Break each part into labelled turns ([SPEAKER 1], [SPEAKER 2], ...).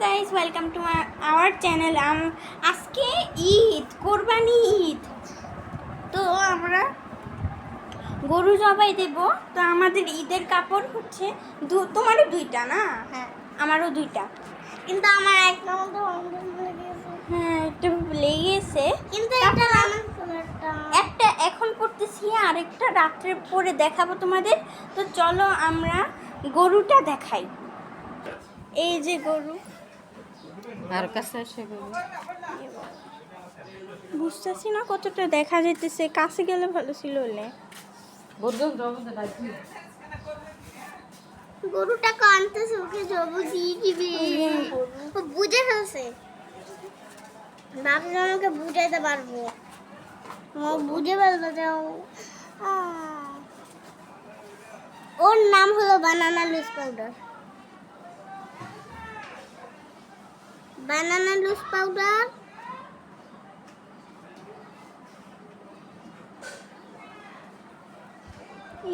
[SPEAKER 1] Guys, welcome to our channel. আজকে ঈদ, কোরবানি ঈদ। তো আমরা গরু জবাই দেব। তো আমাদের ঈদের কাপড় হচ্ছে তোমারও দুইটা না?
[SPEAKER 2] হ্যাঁ,
[SPEAKER 1] আমারও দুইটা,
[SPEAKER 2] কিন্তু আমার একটা
[SPEAKER 1] হ্যাঁ একটু লেগেছে।
[SPEAKER 2] কিন্তু
[SPEAKER 1] একটা এখন পড়তেছি, আরেকটা রাত্রে পরে দেখাবো তোমাদের। তো চলো আমরা গরুটা দেখাই। এই যে গরু,
[SPEAKER 3] আর কাছে এসে গেল
[SPEAKER 1] বুঝতেছি না কতটা দেখা যেতেছে, কাছে গেলে ভালো ছিল হলে।
[SPEAKER 2] গরুটা কানতেছে, ওকে জবু দিয়ে দিবি। ও বুঝে ফেলছে, ভাবছি আমাকে বুঝাইতে পারবো। ও বুঝে ফেলবে যে ওর নাম হলো বানানা লুজ পাউডার। বানানা লুজ পাউডার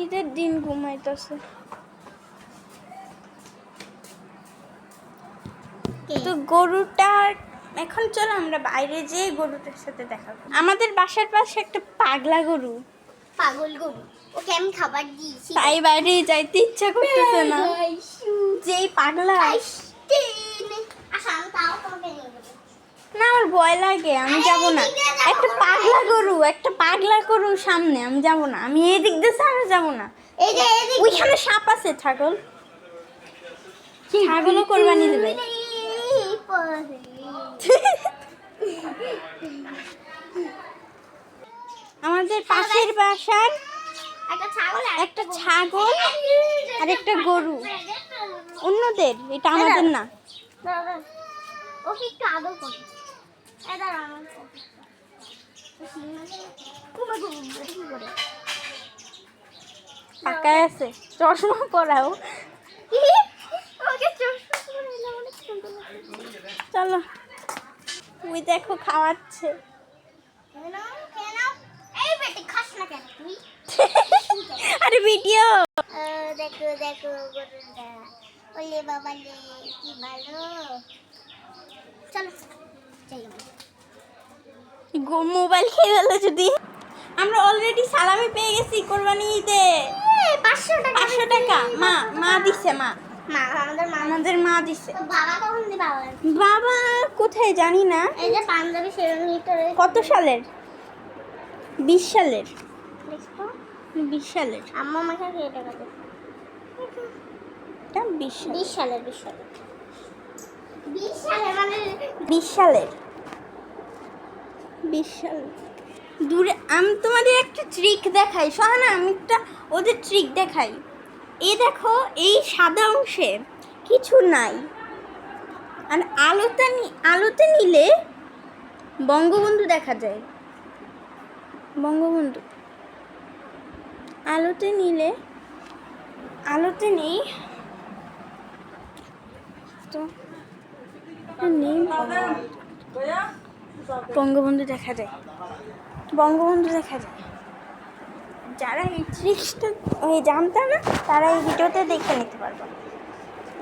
[SPEAKER 1] ঈদের দিন ঘুমাইতেছে। তো গরুটার এখন চলো আমরা বাইরে যেয়ে গরুটার সাথে দেখা করি। আমাদের বাসার পাশে একটা পাগলা গরু,
[SPEAKER 2] পাগল গরু, ওকে আমি খাবার দিয়েছি।
[SPEAKER 1] তাই বাইরে যাইতে ইচ্ছা করতেছে না। যেই পাগলা না, আমার ভয় লাগে, আমি যাব না। একটা পাগলা গরু সামনে, আমি যাব না। আমি এই দিক দিয়ে সামনে যাব না। ওইখানে সাপ আছে, ছাগলও কোরবানি দেবে। আমাদের পাশের বাসার একটা ছাগল আর একটা গরু অন্যদের, এটা আমাদের না।
[SPEAKER 2] ওকে একটু আদর করি।
[SPEAKER 1] পাকায় আছে, চশমা পরাও। চলো, ওই দেখো খাওয়াচ্ছে। আরে ভিডিও
[SPEAKER 2] দেখো দেখো গরুটা, ওলে বাবা লে, কি ভালো। চলো
[SPEAKER 1] মোবাইল খেয়ে গেলো যদি। আমরা অলরেডি সালামি পেয়ে গেছি কোরবানি ঈদে। 500 টাকা মা দিছে। আমাদের মা দিছে।
[SPEAKER 2] বাবা কখন দিবে?
[SPEAKER 1] বাবা কোথায় জানি না।
[SPEAKER 2] এই যে পাঞ্জাবি শেরওয়ানিটা
[SPEAKER 1] কত সালের? 20 সালের।
[SPEAKER 2] দেখো
[SPEAKER 1] 20 সালের।
[SPEAKER 2] আম্মা আমাকে খেয়ে টাকা দে।
[SPEAKER 1] এটা 20 সালের।
[SPEAKER 2] 20 সালে মানে
[SPEAKER 1] 20 সালের। দূরে আমি তোমাদের একটা ট্রিক দেখাই, শোনা। আমি একটা ওদের ট্রিক দেখাই। এই দেখো, এই সাদা অংশে কিছু নাই, আর আলোতে নিলে বঙ্গবন্ধু দেখা যায়। বঙ্গবন্ধু আলোতে নেই তো, নেই। বঙ্গবন্ধু দেখা যায়। যারা এই ট্রিক্সটা জানতো না, তারা এই ভিডিওতে দেখে নিতে পারবে।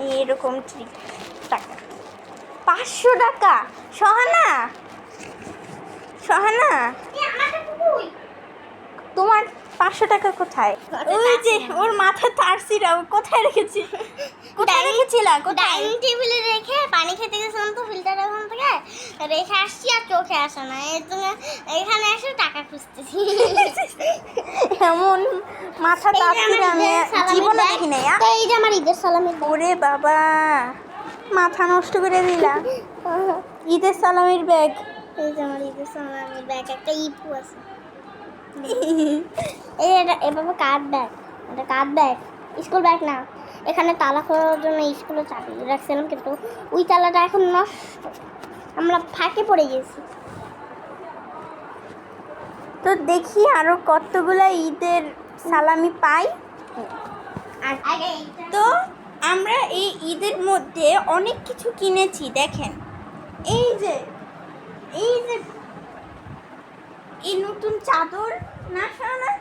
[SPEAKER 1] এইরকম ট্রিক। টাকা 500 টাকা। সহানা তোমার 500 টাকা কোথায়? ওই যে ওর মাথা তারছিরা, ও কোথায় রেখেছিলা?
[SPEAKER 2] ডাইনিং টেবিলে রেখে পানি খেতে গেছিলাম, তো ফিল্টার ওখান থেকে রেখে আসছি, আর চোখে আসে না। এর জন্য এখানে এসে টাকা খুঁজতেছি।
[SPEAKER 1] এমন মাথা তারছিরা আমি জীবনে দেখি নাই।
[SPEAKER 2] এই যে আমার ঈদের সালামি।
[SPEAKER 1] ওরে বাবা, মাথা নষ্ট করে দিলা। ঈদের সালামির ব্যাগ।
[SPEAKER 2] এই যে আমার ঈদের সালামি ব্যাগ, একটা ইপু আছে। এই এভাবে কাঠ ব্যাগ, এটা কাঠ ব্যাগ, স্কুল ব্যাগ না। এখানে তালা খোলার জন্য স্কুলে চাবি রাখছিলাম, কিন্তু ওই তালাটা এখন নষ্ট, আমরা ফাঁকে পড়ে গেছি।
[SPEAKER 1] তো দেখি আরো কতগুলা ঈদের সালামি পাই। তো আমরা এই ঈদের মধ্যে অনেক কিছু কিনেছি। দেখেন, এই যে এই নতুন চাদর, না শোনা,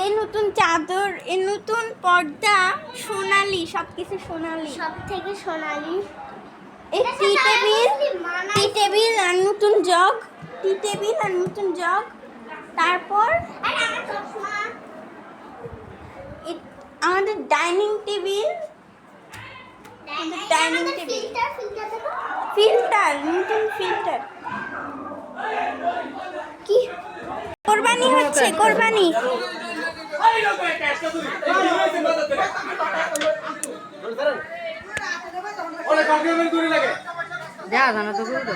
[SPEAKER 1] এই নতুন চাদর, এই নতুন পর্দা, সোনালি, সবকিছু সোনালি,
[SPEAKER 2] সব থেকে সোনালি।
[SPEAKER 1] এই টেবিল আর নতুন জগ, টি টেবিল আর নতুন জগ। তারপর আমাদের dining table, dining table, filter, নতুন ফিল্টার। কি কোরবানি হচ্ছে, কোরবানি।
[SPEAKER 3] যা জানা তো করবে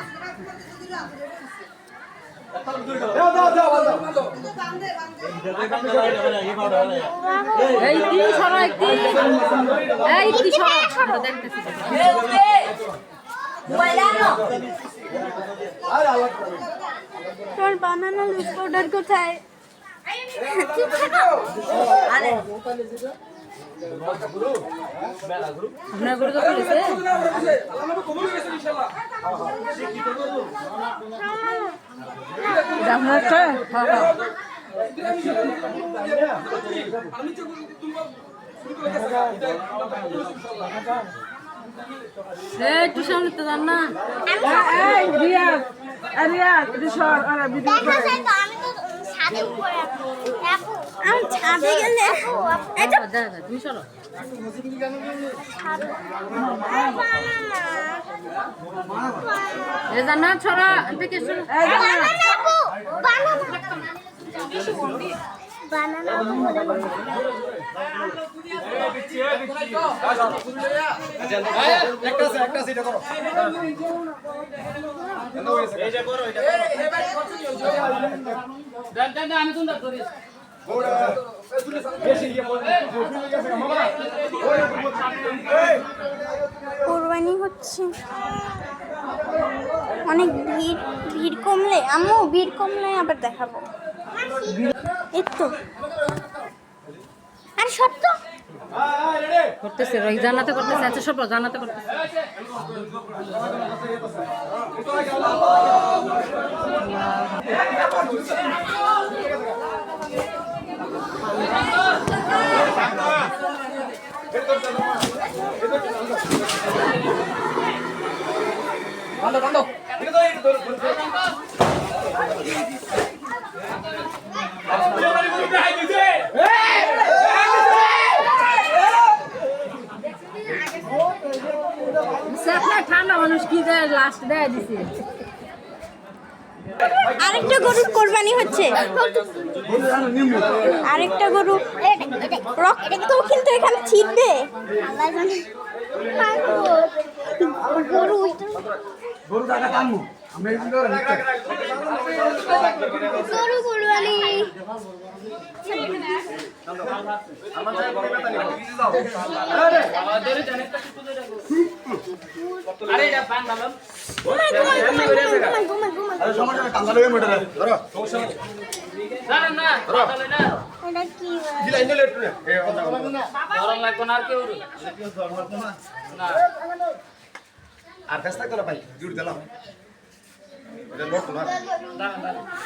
[SPEAKER 3] এই তিন সরা একটি এই তিন সরা দেখতেছি
[SPEAKER 1] তোর বানানো লুজ পাউডার কোথায়?
[SPEAKER 3] আপনার গরু তো করেছে আপনার একটু সামনে তো যান না
[SPEAKER 1] আমি ছাদে গেলে
[SPEAKER 3] তুমি সরো এ জানা ছড়া থেকে শুরু আমি সুন্দর করি
[SPEAKER 1] কোরবানি হচ্ছে, অনেক ভিড়, ভিড় কমলে আম্মু ভিড় কমলে আবার দেখাবো। এই তো আর সত্য
[SPEAKER 3] করতেছে রই জানাতে করতেছে আচ্ছা সব জানাতে করতেছে ঠান্ডা মানুষ কি দেয় লাস্ট দেয় দিছে
[SPEAKER 1] আরেকটা গরুর কোরবানি হচ্ছে, আরেকটা গরু রক্ত কিন্তু এখানে ছিটবে।
[SPEAKER 2] গরু গরু কোরবানি
[SPEAKER 4] আর কাছ থাকতো না ভাই জুড়ে দিলাম এটা লোক না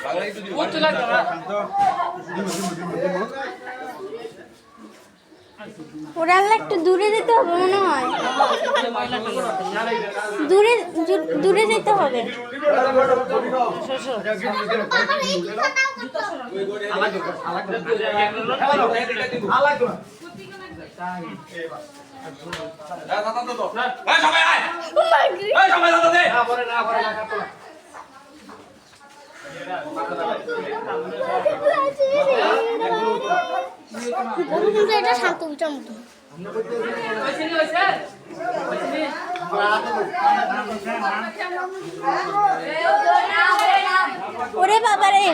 [SPEAKER 4] বাংলায় যদি
[SPEAKER 3] উচ্চ লাগতো না
[SPEAKER 1] ওরা একটু দূরে যেতে হবে মনে হয়, দূরে দূরে যেতে হবে।
[SPEAKER 2] গরু কিন্তু এটা শান্ত উচার মতো
[SPEAKER 1] ওরে বাবা রে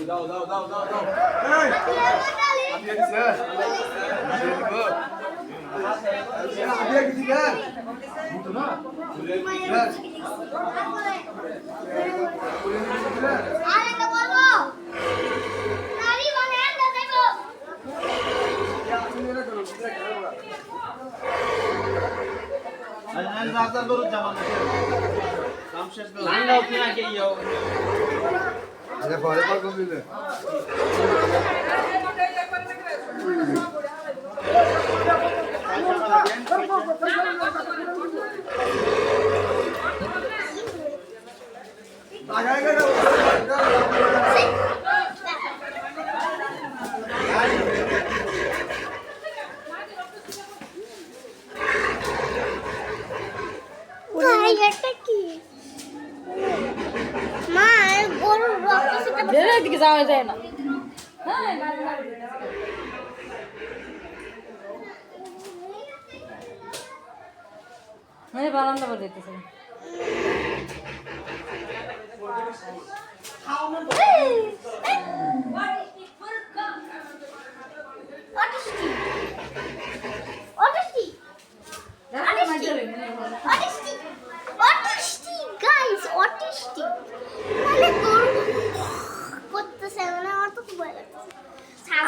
[SPEAKER 4] দাও দাও দাও দাও দাও ঠান্ডা আচ্ছা পরে কল করবি না
[SPEAKER 2] ভাই এটা কি মা গরুর রক্ত সেটা
[SPEAKER 3] এদিকে যাওয়া যায় না বারান্দা বাজে যেতেছে
[SPEAKER 2] অটিস্টিক গাইস অটিস্টিক মানে গরু করতেছে মানে আমার তো খুব ভয় লাগছে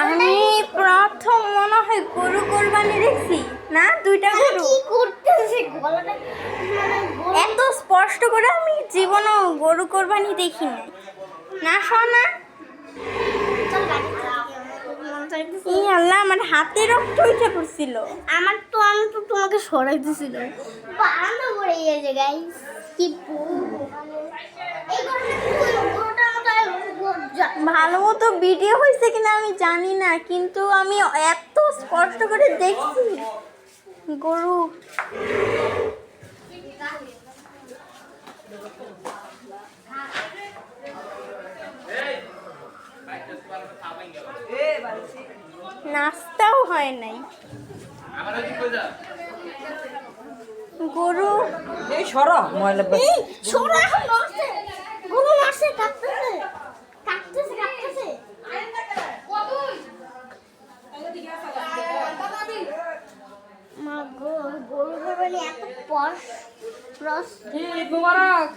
[SPEAKER 1] আমি প্রথম মনে হয় গরু কোরবানি দেখছি না, দুইটা গরু
[SPEAKER 2] কি করতেছে গলাটা মানে গরু
[SPEAKER 1] এত স্পষ্ট করে আমি জীবনেও গরু কোরবানি দেখি নাই না সোনা।
[SPEAKER 2] চল গাড়ি মন চাইতেছে
[SPEAKER 1] ই আল্লাহ, আমার হাতে রক্ত উঠে পড়ছিল।
[SPEAKER 2] আমি তো তোমাকে সরাই দিছিল বারান্দা পড়ে গিয়েছে গাইস কি এই গরুটা
[SPEAKER 1] ভালো মতো ভিডিও হয়েছে কিনা আমি জানি না, কিন্তু আমি এত স্পষ্ট করে দেখছি গরু। নাস্তাও হয় নাই গরু।
[SPEAKER 3] এই সর ময়লা
[SPEAKER 2] এই ছোড়া মারছে গরু মারছে কাটতেছে মা গরু ধরলে এত রস
[SPEAKER 3] ঈদ মুবারক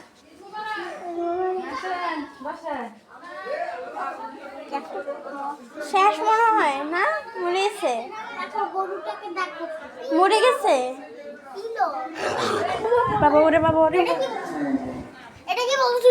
[SPEAKER 1] শেষ মনে হয় না, মরেছে,
[SPEAKER 2] দেখো গরুটাকে দেখো
[SPEAKER 1] মরে গেছে
[SPEAKER 2] কিলো
[SPEAKER 1] বাবা ওরে বাবা ওরে।
[SPEAKER 2] এটা কি বলছো